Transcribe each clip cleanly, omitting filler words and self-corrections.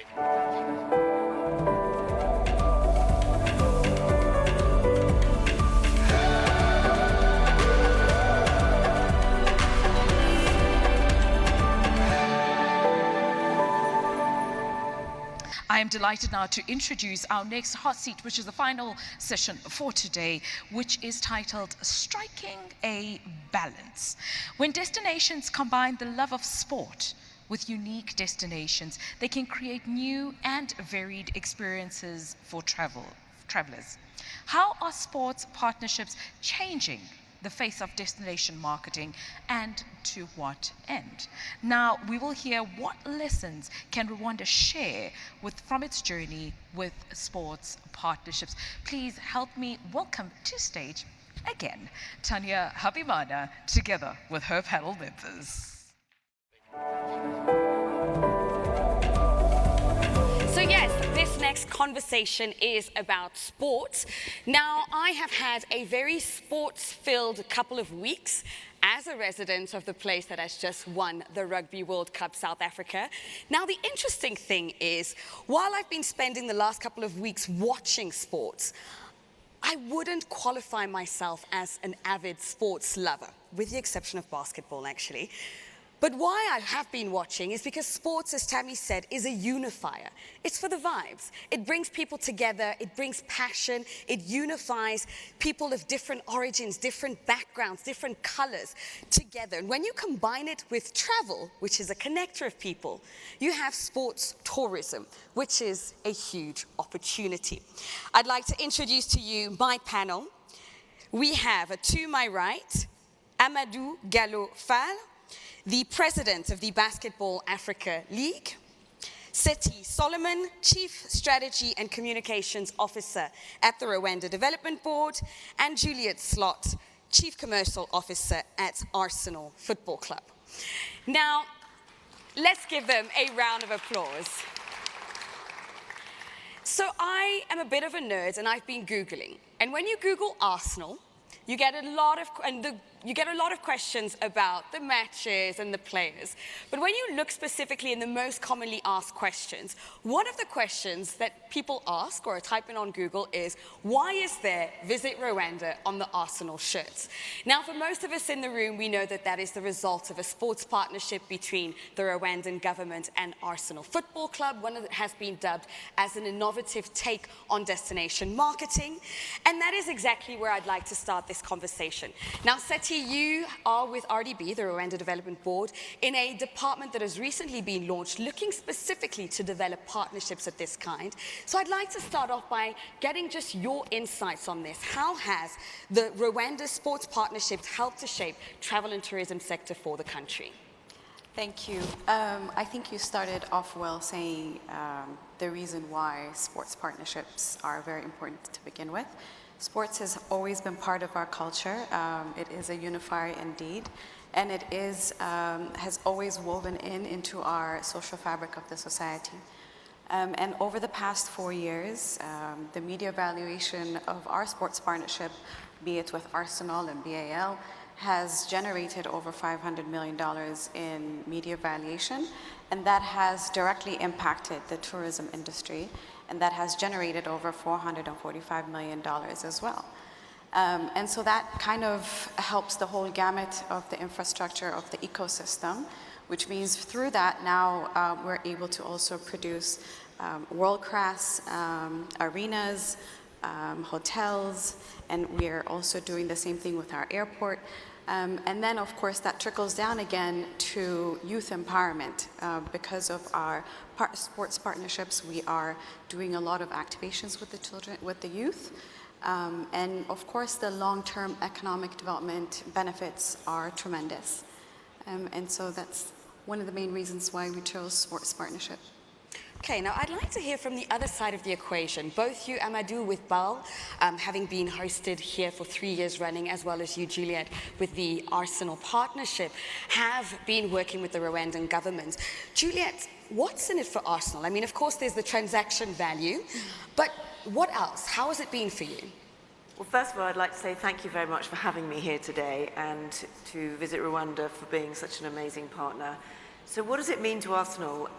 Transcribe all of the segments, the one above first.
I am delighted now to introduce our next hot seat, which is the final session for today, which is titled Striking a Balance. When destinations combine the love of sport with unique destinations, they can create new and varied experiences for travelers. How are sports partnerships changing the face of destination marketing, and to what end? Now, we will hear what lessons can Rwanda share from its journey with sports partnerships. Please help me welcome to stage again Tanya Habimana, together with her panel members. So yes, this next conversation is about sports. Now, I have had a very sports-filled couple of weeks as a resident of the place that has just won the Rugby World Cup, South Africa. Now, the interesting thing is, while I've been spending the last couple of weeks watching sports, I wouldn't qualify myself as an avid sports lover, with the exception of basketball, actually. But why I have been watching is because sports, as Tammy said, is a unifier. It's for the vibes. It brings people together, it brings passion, it unifies people of different origins, different backgrounds, different colors together. And when you combine it with travel, which is a connector of people, you have sports tourism, which is a huge opportunity. I'd like to introduce to you my panel. We have, to my right, Amadou Gallo-Fall, the president of the Basketball Africa League, Seti Solomon, Chief Strategy and Communications Officer at the Rwanda Development Board, and Juliet Slot, Chief Commercial Officer at Arsenal Football Club. Now, let's give them a round of applause. So I am a bit of a nerd, and I've been Googling. And when you Google Arsenal, you get a lot of questions about the matches and the players. But when you look specifically in the most commonly asked questions, one of the questions that people ask or type in on Google is, why is there Visit Rwanda on the Arsenal shirts? Now, for most of us in the room, we know that that is the result of a sports partnership between the Rwandan government and Arsenal Football Club, one that has been dubbed as an innovative take on destination marketing. And that is exactly where I'd like to start this conversation. Now, Seti, you are with RDB, the Rwanda Development Board, in a department that has recently been launched looking specifically to develop partnerships of this kind. So I'd like to start off by getting just your insights on this. How has the Rwanda sports partnerships helped to shape travel and tourism sector for the country? Thank you. I think you started off well saying the reason why sports partnerships are very important to begin with. Sports has always been part of our culture. It is a unifier indeed, and it is, has always woven into our social fabric of the society. And over the past 4 years, the media valuation of our sports partnership, be it with Arsenal and BAL, has generated over $500 million in media valuation, and that has directly impacted the tourism industry, and that has generated over $445 million as well. And so that kind of helps the whole gamut of the infrastructure of the ecosystem, which means through that now we're able to also produce world-class arenas, hotels, and we're also doing the same thing with our airport. And then, of course, that trickles down again to youth empowerment. Because of our sports partnerships, we are doing a lot of activations with the children, with the youth. And of course, the long-term economic development benefits are tremendous. And so that's one of the main reasons why we chose sports partnership. Okay, now I'd like to hear from the other side of the equation. Both you, Amadou, with BAL, having been hosted here for 3 years running, as well as you, Juliet, with the Arsenal partnership, have been working with the Rwandan government. Juliet, what's in it for Arsenal? I mean, of course, there's the transaction value, but what else? How has it been for you? Well, first of all, I'd like to say thank you very much for having me here today and to Visit Rwanda for being such an amazing partner. So what does it mean to Arsenal?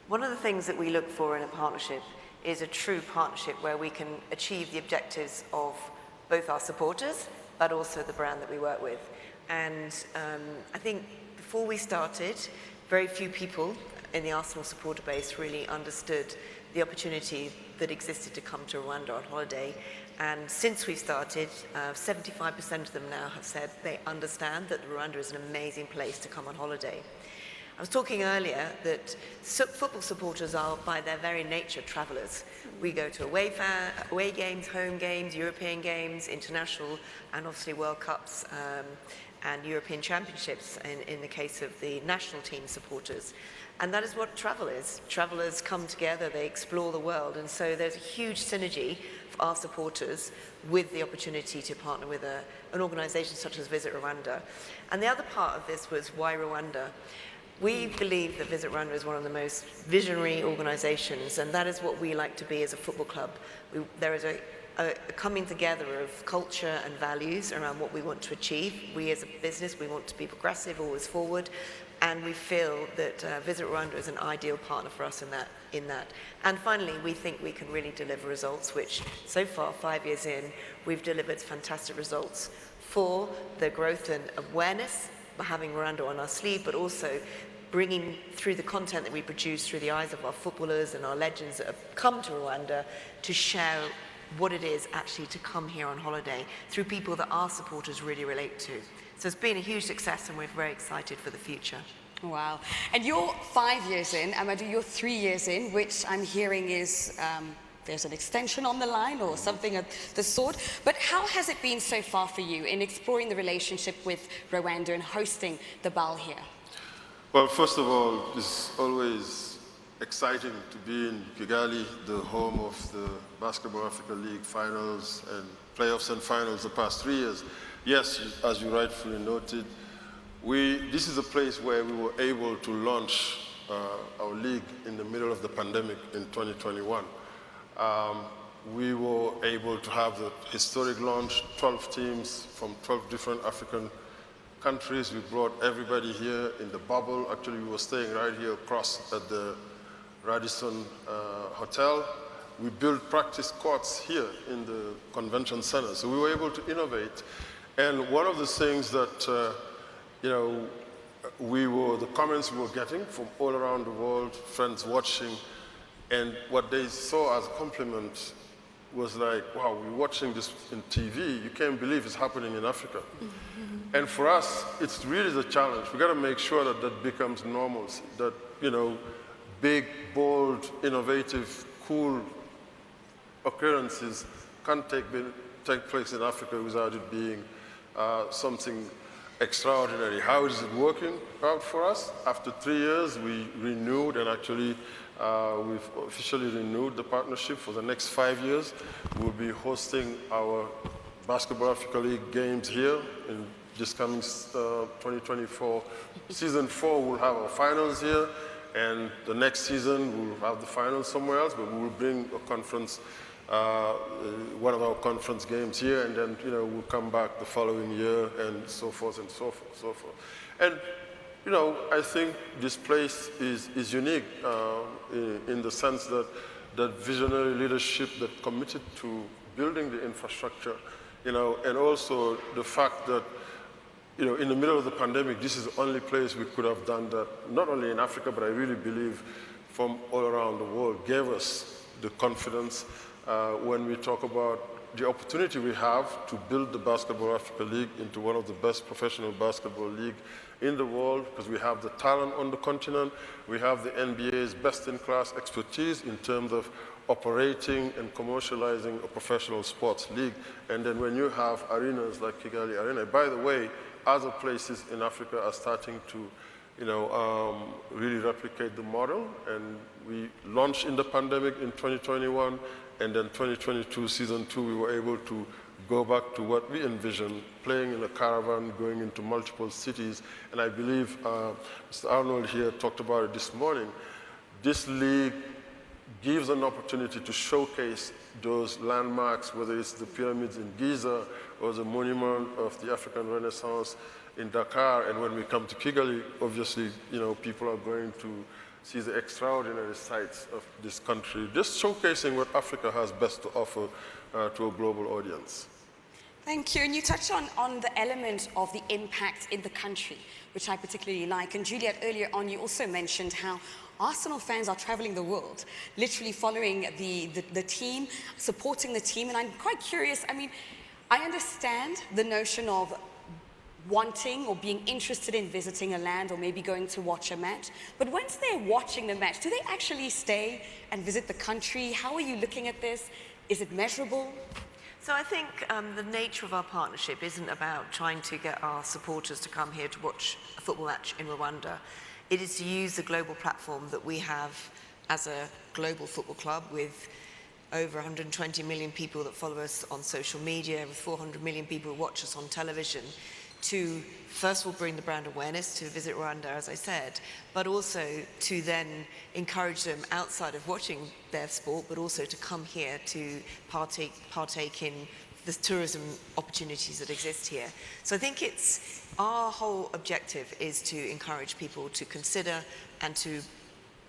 One of the things that we look for in a partnership is a true partnership where we can achieve the objectives of both our supporters, but also the brand that we work with. And I think before we started, very few people in the Arsenal supporter base really understood the opportunity that existed to come to Rwanda on holiday. And since we started, 75% of them now have said they understand that Rwanda is an amazing place to come on holiday. I was talking earlier that football supporters are, by their very nature, travelers. We go to away games, home games, European games, international, and obviously World Cups and European Championships in the case of the national team supporters. And that is what travel is. Travelers come together, they explore the world, and so there's a huge synergy for our supporters with the opportunity to partner with an organization such as Visit Rwanda. And the other part of this was why Rwanda? We believe that Visit Rwanda is one of the most visionary organizations, and that is what we like to be as a football club. There is a coming together of culture and values around what we want to achieve. We as a business, we want to be progressive, always forward, and we feel that Visit Rwanda is an ideal partner for us in that. And finally, we think we can really deliver results, which so far, 5 years in, we've delivered fantastic results for the growth and awareness by having Rwanda on our sleeve, but also bringing through the content that we produce through the eyes of our footballers and our legends that have come to Rwanda to share what it is actually to come here on holiday through people that our supporters really relate to. So it's been a huge success and we're very excited for the future. Wow. And you're 5 years in, Amadou, you're 3 years in, which I'm hearing is there's an extension on the line or something of the sort. But how has it been so far for you in exploring the relationship with Rwanda and hosting the BAL here? Well, first of all, it's always exciting to be in Kigali, the home of the Basketball Africa League finals and playoffs and finals the past 3 years. Yes, as you rightfully noted, this is a place where we were able to launch our league in the middle of the pandemic in 2021. We were able to have the historic launch, 12 teams from 12 different African countries. We brought everybody here in the bubble. Actually, we were staying right here across at the Radisson Hotel. We built practice courts here in the convention center. So we were able to innovate. And one of the things that, the comments we were getting from all around the world, friends watching, and what they saw as a compliment was like, wow, we're watching this in TV. You can't believe it's happening in Africa. And for us, it's really the challenge. We got to make sure that that becomes normalcy, that, big, bold, innovative, cool occurrences can't take place in Africa without it being something extraordinary. How is it working out for us? After 3 years, we renewed, and actually we've officially renewed the partnership for the next 5 years. We'll be hosting our Basketball Africa League games here in this coming 2024. Season 4, we'll have our finals here, and the next season, we'll have the finals somewhere else, but we will bring a conference, one of our conference games here, and then, we'll come back the following year, and so forth and so forth, so forth. And, I think this place is unique in the sense that that visionary leadership that committed to building the infrastructure, and also the fact that, in the middle of the pandemic, this is the only place we could have done that, not only in Africa, but I really believe from all around the world, gave us the confidence when we talk about the opportunity we have to build the Basketball Africa League into one of the best professional basketball league in the world, because we have the talent on the continent, we have the NBA's best-in-class expertise in terms of operating and commercializing a professional sports league. And then when you have arenas like Kigali Arena, by the way, other places in Africa are starting to really replicate the model. And we launched in the pandemic in 2021, and then 2022, season 2, we were able to go back to what we envisioned, playing in a caravan, going into multiple cities. And I believe Mr. Arnold here talked about it this morning. This league gives an opportunity to showcase those landmarks, whether it's the pyramids in Giza or the monument of the African Renaissance in Dakar. And when we come to Kigali, obviously, people are going to see the extraordinary sights of this country, just showcasing what Africa has best to offer to a global audience. Thank you. And you touched on the element of the impact in the country, which I particularly like. And Juliet, earlier on, you also mentioned how Arsenal fans are traveling the world, literally following the team, supporting the team. And I'm quite curious, I mean, I understand the notion of wanting or being interested in visiting a land or maybe going to watch a match. But once they're watching the match, do they actually stay and visit the country? How are you looking at this? Is it measurable? So I think the nature of our partnership isn't about trying to get our supporters to come here to watch a football match in Rwanda. It is to use the global platform that we have as a global football club with over 120 million people that follow us on social media, with 400 million people who watch us on television, to first of all bring the brand awareness to visit Rwanda, as I said, but also to then encourage them outside of watching their sport, but also to come here to partake in the tourism opportunities that exist here. So I think it's our whole objective is to encourage people to consider and to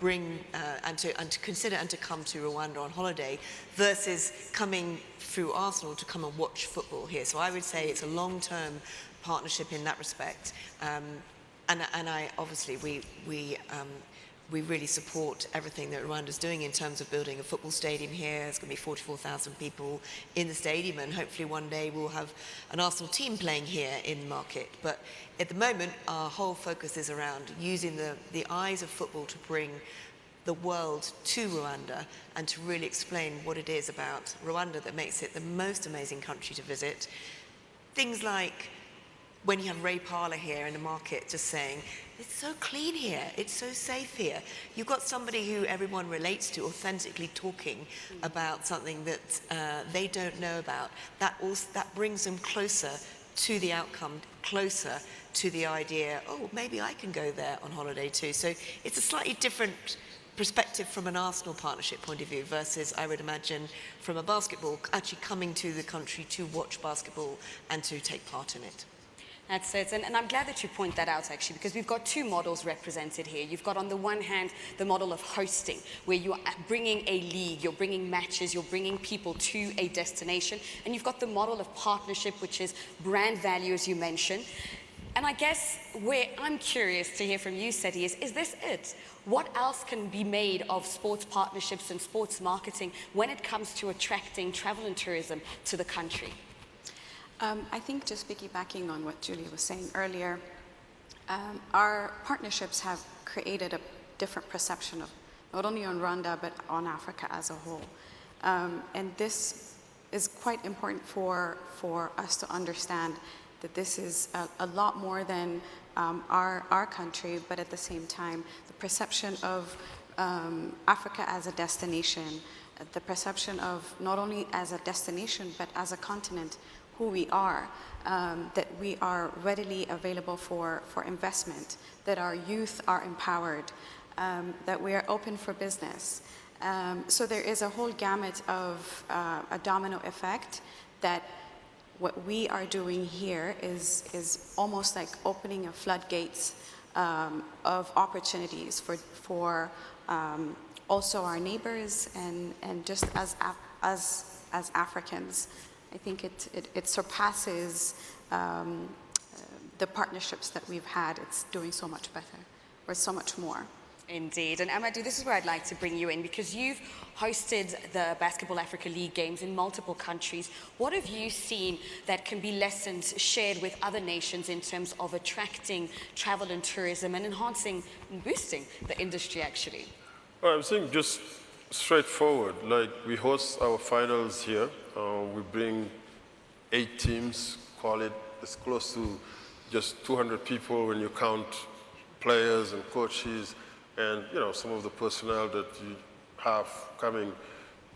bring and to consider and to come to Rwanda on holiday versus coming through Arsenal to come and watch football here. So I would say it's a long-term partnership in that respect, and I obviously we really support everything that Rwanda's doing in terms of building a football stadium here. There's going to be 44,000 people in the stadium, and hopefully one day we'll have an Arsenal team playing here in the market. But at the moment, our whole focus is around using the eyes of football to bring the world to Rwanda and to really explain what it is about Rwanda that makes it the most amazing country to visit. Things like when you have Ray Parlour here in the market just saying, it's so clean here, it's so safe here. You've got somebody who everyone relates to authentically talking about something that they don't know about. That brings them closer to the outcome, closer to the idea, oh, maybe I can go there on holiday too. So it's a slightly different perspective from an Arsenal partnership point of view versus, I would imagine, from a basketball, actually coming to the country to watch basketball and to take part in it. That's it, and I'm glad that you point that out actually, because we've got two models represented here. You've got on the one hand the model of hosting, where you're bringing a league, you're bringing matches, you're bringing people to a destination, and you've got the model of partnership, which is brand value, as you mentioned. And I guess where I'm curious to hear from you, Seti, is this it? What else can be made of sports partnerships and sports marketing when it comes to attracting travel and tourism to the country? I think just piggybacking on what Julie was saying earlier, our partnerships have created a different perception of not only on Rwanda, but on Africa as a whole. And this is quite important for us to understand that this is a lot more than our country, but at the same time, the perception of Africa as a destination, the perception of not only as a destination, but as a continent, who we are, that we are readily available for investment, that our youth are empowered, that we are open for business. So there is a whole gamut of a domino effect that what we are doing here is almost like opening a floodgates of opportunities for also our neighbors and just as Africans. I think it surpasses the partnerships that we've had. It's doing so much better, or so much more. Indeed. And Amadou, this is where I'd like to bring you in, because you've hosted the Basketball Africa League games in multiple countries. What have you seen that can be lessons shared with other nations in terms of attracting travel and tourism and enhancing and boosting the industry, actually? Well, I think just straightforward, like we host our finals here. We bring 8 teams, call it, it's close to just 200 people when you count players and coaches and, you know, some of the personnel that you have coming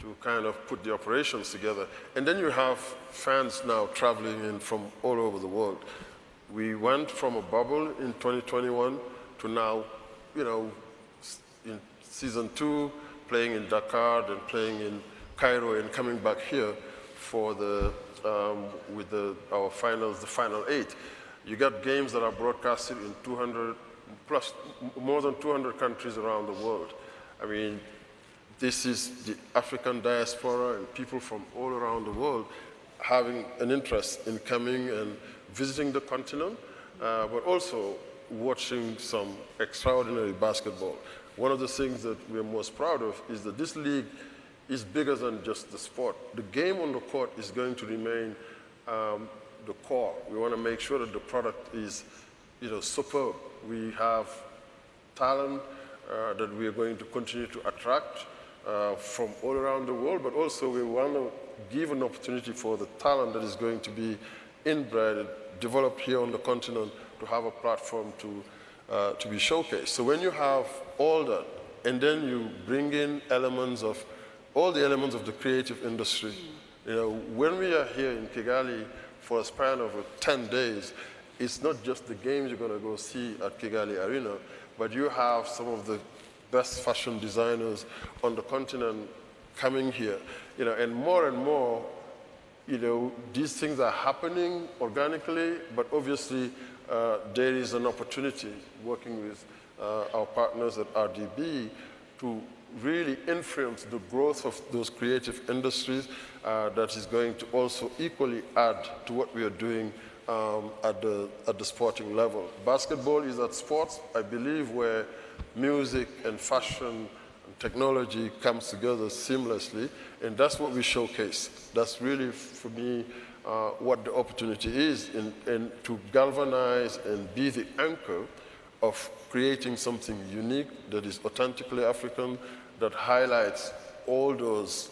to kind of put the operations together. And then you have fans now traveling in from all over the world. We went from a bubble in 2021 to now, you know, in season 2, playing in Dakar and playing in Cairo and coming back here for the with our finals, the final 8. You got games that are broadcasted in 200 plus more than 200 countries around the world. I mean, this is the African diaspora and people from all around the world having an interest in coming and visiting the continent, but also watching some extraordinary basketball. One of the things that we're most proud of is that this league is bigger than just the sport. The game on the court is going to remain the core. We want to make sure that the product is, superb. We have talent that we are going to continue to attract from all around the world, but also we want to give an opportunity for the talent that is going to be inbred, developed here on the continent, to have a platform to be showcased. So when you have all that, and then you bring in all the elements of the creative industry, when we are here in Kigali for a span of 10 days, it's not just the games you're going to go see at Kigali Arena, but you have some of the best fashion designers on the continent coming here, and more, these things are happening organically, but obviously there is an opportunity working with our partners at RDB to really influence the growth of those creative industries that is going to also equally add to what we are doing at the sporting level. Basketball is at sports, I believe, where music and fashion and technology comes together seamlessly, and that's what we showcase. That's really, for me, what the opportunity is, and to galvanize and be the anchor of creating something unique that is authentically African, that highlights all those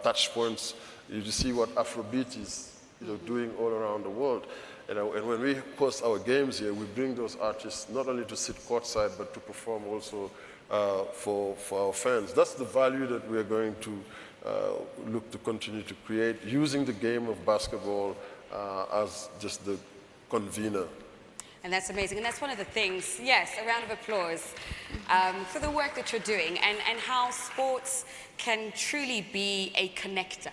touch points. You see what Afrobeat is doing all around the world. And when we host our games here, we bring those artists not only to sit courtside, but to perform also for our fans. That's the value that we're going to look to continue to create, using the game of basketball as just the convener. And that's amazing. And that's one of the things, yes, a round of applause for the work that you're doing, and how sports can truly be a connector.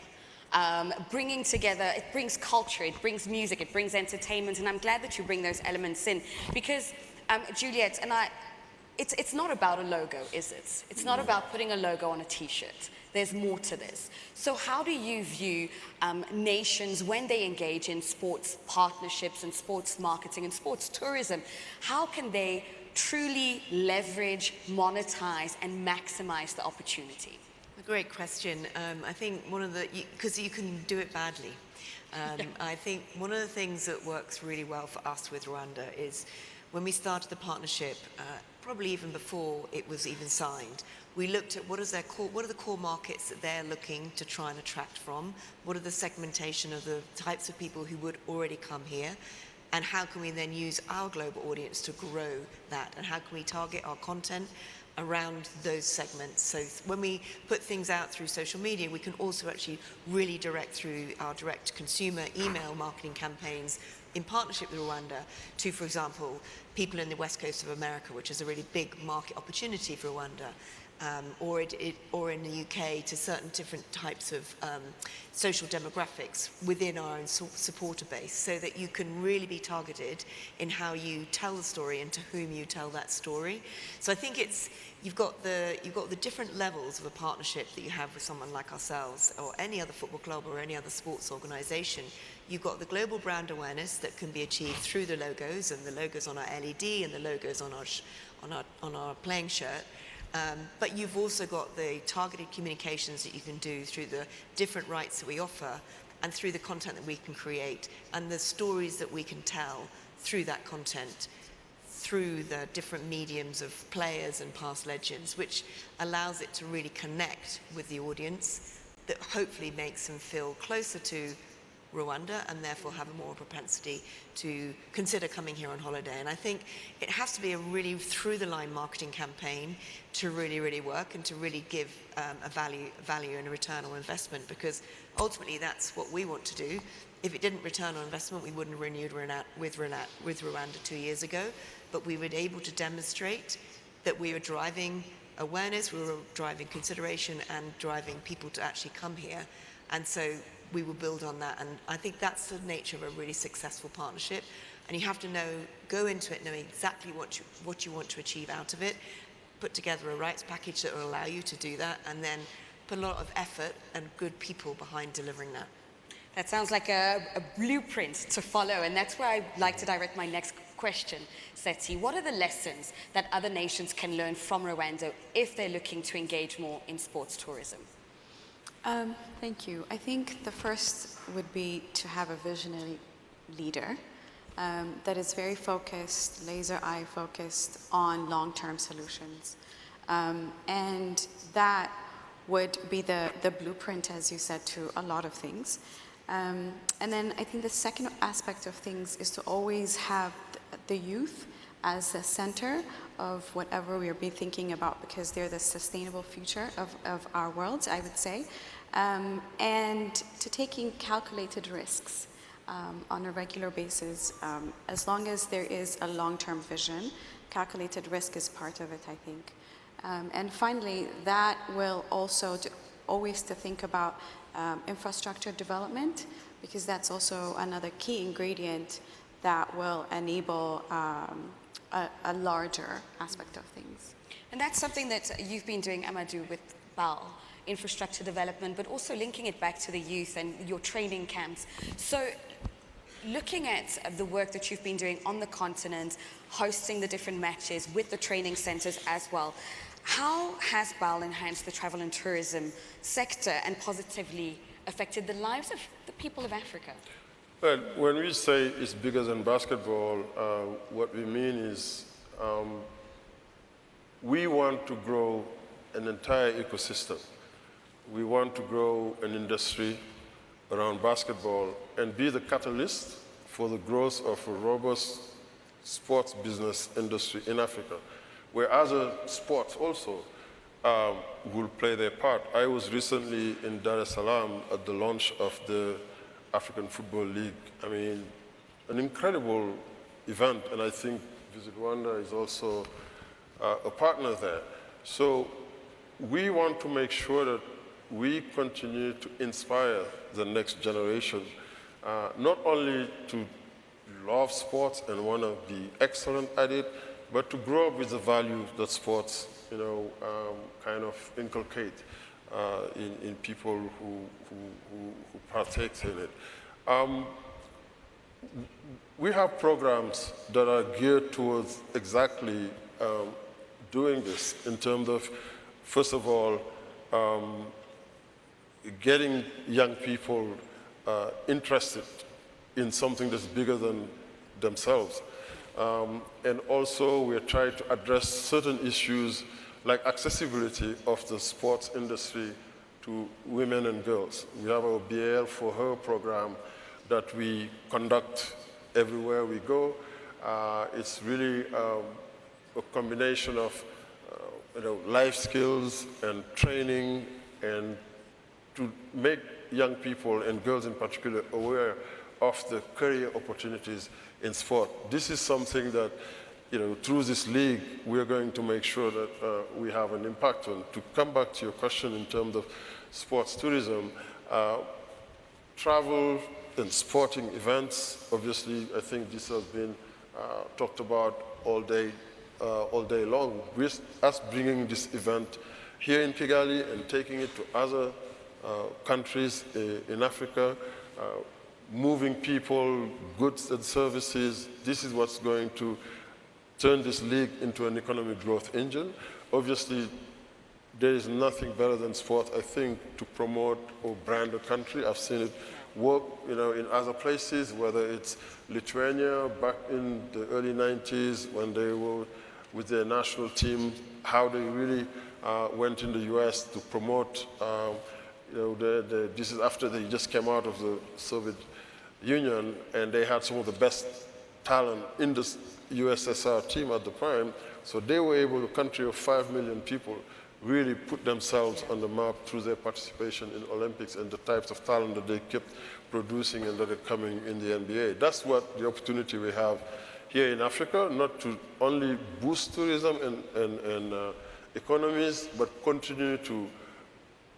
Bringing together, it brings culture, it brings music, it brings entertainment, and I'm glad that you bring those elements in, because Juliet and I, it's not about a logo, is it? It's not about putting a logo on a t-shirt. There's more to this. So how do you view nations when they engage in sports partnerships and sports marketing and sports tourism? How can they truly leverage, monetize, and maximize the opportunity? A great question. I think because you can do it badly. I think one of the things that works really well for us with Rwanda is when we started the partnership, probably even before it was even signed, we looked at what are the core markets that they're looking to try and attract from, what are the segmentation of the types of people who would already come here, and how can we then use our global audience to grow that, and how can we target our content around those segments. So when we put things out through social media, we can also actually really direct through our direct consumer email marketing campaigns in partnership with Rwanda to, for example, people in the west coast of America, which is a really big market opportunity for Rwanda. Or in the UK to certain different types of social demographics within our own supporter base, so that you can really be targeted in how you tell the story and to whom you tell that story. So I think you've got the different levels of a partnership that you have with someone like ourselves or any other football club or any other sports organization. You've got the global brand awareness that can be achieved through the logos, and the logos on our LED and the logos on our playing shirt. But you've also got the targeted communications that you can do through the different rights that we offer, and through the content that we can create, and the stories that we can tell through that content, through the different mediums of players and past legends, which allows it to really connect with the audience, that hopefully makes them feel closer to Rwanda and therefore have a more propensity to consider coming here on holiday. And I think it has to be a really through-the-line marketing campaign to really, really work and to really give a value and a return on investment, because ultimately that's what we want to do. If it didn't return on investment, we wouldn't have renewed with Rwanda 2 years ago, but we were able to demonstrate that we were driving awareness, we were driving consideration and driving people to actually come here. And so we will build on that. And I think that's the nature of a really successful partnership. And you have to go into it knowing exactly what you want to achieve out of it, put together a rights package that will allow you to do that, and then put a lot of effort and good people behind delivering that. That sounds like a blueprint to follow, and that's where I'd like to direct my next question, Seti. What are the lessons that other nations can learn from Rwanda if they're looking to engage more in sports tourism? Thank you. I think the first would be to have a visionary leader that is very focused, laser eye focused on long-term solutions. And that would be the blueprint, as you said, to a lot of things. And then I think the second aspect of things is to always have the youth as the center of whatever we are thinking about, because they're the sustainable future of our world, I would say. And to taking calculated risks on a regular basis. As long as there is a long-term vision, calculated risk is part of it, I think. And finally, that will also always to think about infrastructure development, because that's also another key ingredient that will enable a larger aspect of things. And that's something that you've been doing, Amadou, with BAL, infrastructure development, but also linking it back to the youth and your training camps. So looking at the work that you've been doing on the continent, hosting the different matches with the training centers as well, how has BAL enhanced the travel and tourism sector and positively affected the lives of the people of Africa? Well, when we say it's bigger than basketball, what we mean is we want to grow an entire ecosystem. We want to grow an industry around basketball and be the catalyst for the growth of a robust sports business industry in Africa, where other sports also will play their part. I was recently in Dar es Salaam at the launch of the African Football League. I mean, an incredible event, and I think Visit Rwanda is also a partner there. So we want to make sure that we continue to inspire the next generation, not only to love sports and want to be excellent at it, but to grow up with the value that sports, kind of inculcate in people who partake in it. We have programs that are geared towards exactly doing this in terms of, first of all, getting young people interested in something that's bigger than themselves. And also we're trying to address certain issues like accessibility of the sports industry to women and girls. We have our BL for Her program that we conduct everywhere we go. It's really a combination of life skills and training, and to make young people and girls in particular aware of the career opportunities in sport. This is something that, through this league, we're going to make sure that we have an impact on. To come back to your question in terms of sports tourism, travel and sporting events, obviously, I think this has been talked about all day long. With us bringing this event here in Kigali and taking it to other countries in Africa, moving people, goods and services, this is what's going to turn this league into an economic growth engine. Obviously, there is nothing better than sport, I think, to promote or brand a country. I've seen it work, in other places, whether it's Lithuania back in the early 90s when they were with their national team, how they really went in the US to promote, this is after they just came out of the Soviet Union, and they had some of the best talent in the USSR team at the time. So they were able, a country of 5 million people, really put themselves on the map through their participation in Olympics and the types of talent that they kept producing and that are coming in the NBA. That's what the opportunity we have here in Africa, not to only boost tourism and economies, but continue to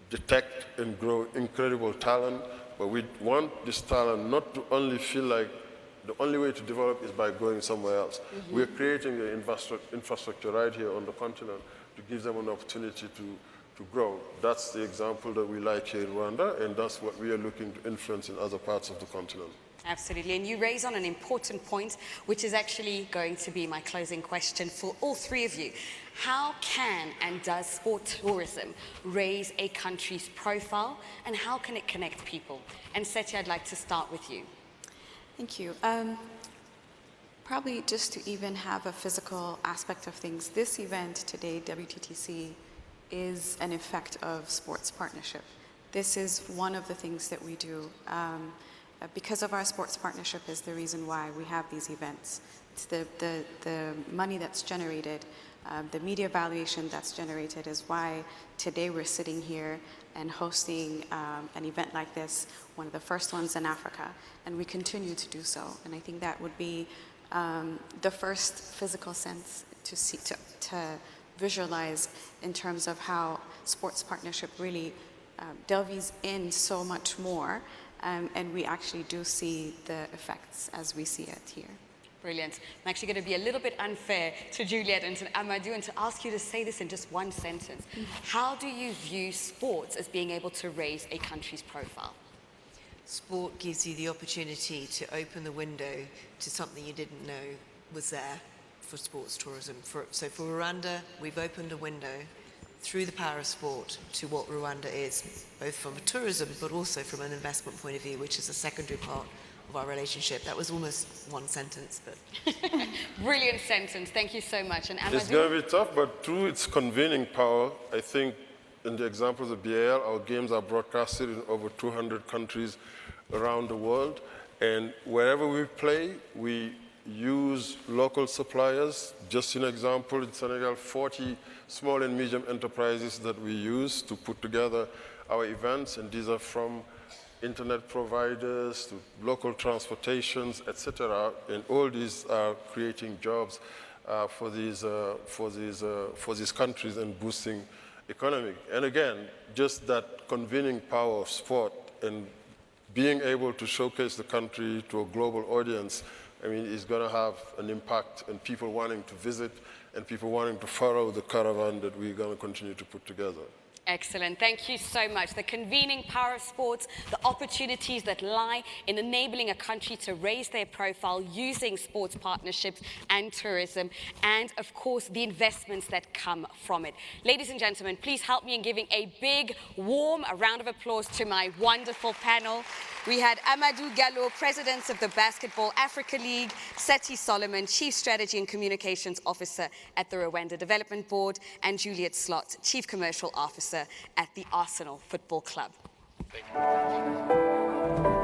detect and grow incredible talent But we want this talent not to only feel like the only way to develop is by going somewhere else. We're creating the infrastructure right here on the continent to give them an opportunity to grow. That's the example that we like here in Rwanda, and that's what we are looking to influence in other parts of the continent. Absolutely, and you raise on an important point, which is actually going to be my closing question for all three of you. How can and does sport tourism raise a country's profile, and how can it connect people? And Seti, I'd like to start with you. Thank you. Probably just to even have a physical aspect of things, this event today, WTTC, is an effect of sports partnership. This is one of the things that we do. Because of our sports partnership is the reason why we have these events. It's the money that's generated, the media valuation that's generated is why today we're sitting here and hosting an event like this, one of the first ones in Africa, and we continue to do so. And I think that would be the first physical sense to visualize in terms of how sports partnership really delves in so much more. And we actually do see the effects as we see it here. Brilliant. I'm actually going to be a little bit unfair to Juliet and to Amadou and to ask you to say this in just one sentence. How do you view sports as being able to raise a country's profile? Sport gives you the opportunity to open the window to something you didn't know was there for sports tourism. So for Rwanda, we've opened a window through the power of sport to what Rwanda is, both from a tourism but also from an investment point of view, which is a secondary part of our relationship. That was almost one sentence, but... Brilliant sentence. Thank you so much. And Amadou? It's going to be tough, but through its convening power, I think in the examples of BAL, our games are broadcasted in over 200 countries around the world. And wherever we play, we use local suppliers. Just an example, in Senegal, 40 small and medium enterprises that we use to put together our events, and these are from internet providers to local transportations, etc. And all these are creating jobs for these countries and boosting economy. And again, just that convening power of sport and being able to showcase the country to a global audience, I mean, is going to have an impact on people wanting to visit and people wanting to follow the caravan that we're going to continue to put together. Excellent. Thank you so much. The convening power of sports, the opportunities that lie in enabling a country to raise their profile using sports partnerships and tourism, and of course, the investments that come from it. Ladies and gentlemen, please help me in giving a big, warm round of applause to my wonderful panel. We had Amadou Gallo, President of the Basketball Africa League, Seti Solomon, Chief Strategy and Communications Officer at the Rwanda Development Board, and Juliet Slot, Chief Commercial Officer at the Arsenal Football Club. Thank you.